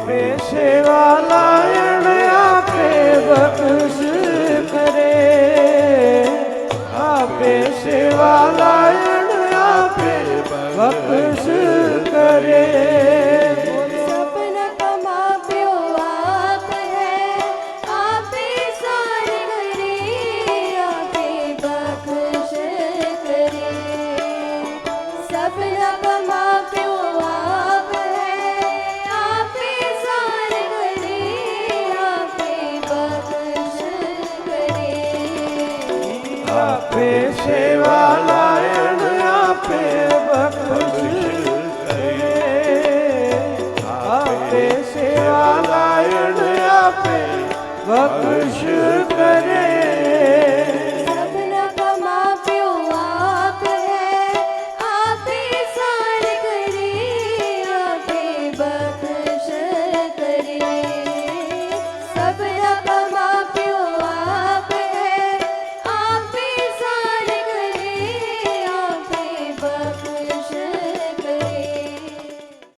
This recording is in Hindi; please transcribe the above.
आपे सेवा लायण आपे बख्श करे, आपे सेवा लायण आपे बख्श करे। आपे सेवा लायण आपे बख्श करे, आपे सेवा लायण आपे बख्श करे।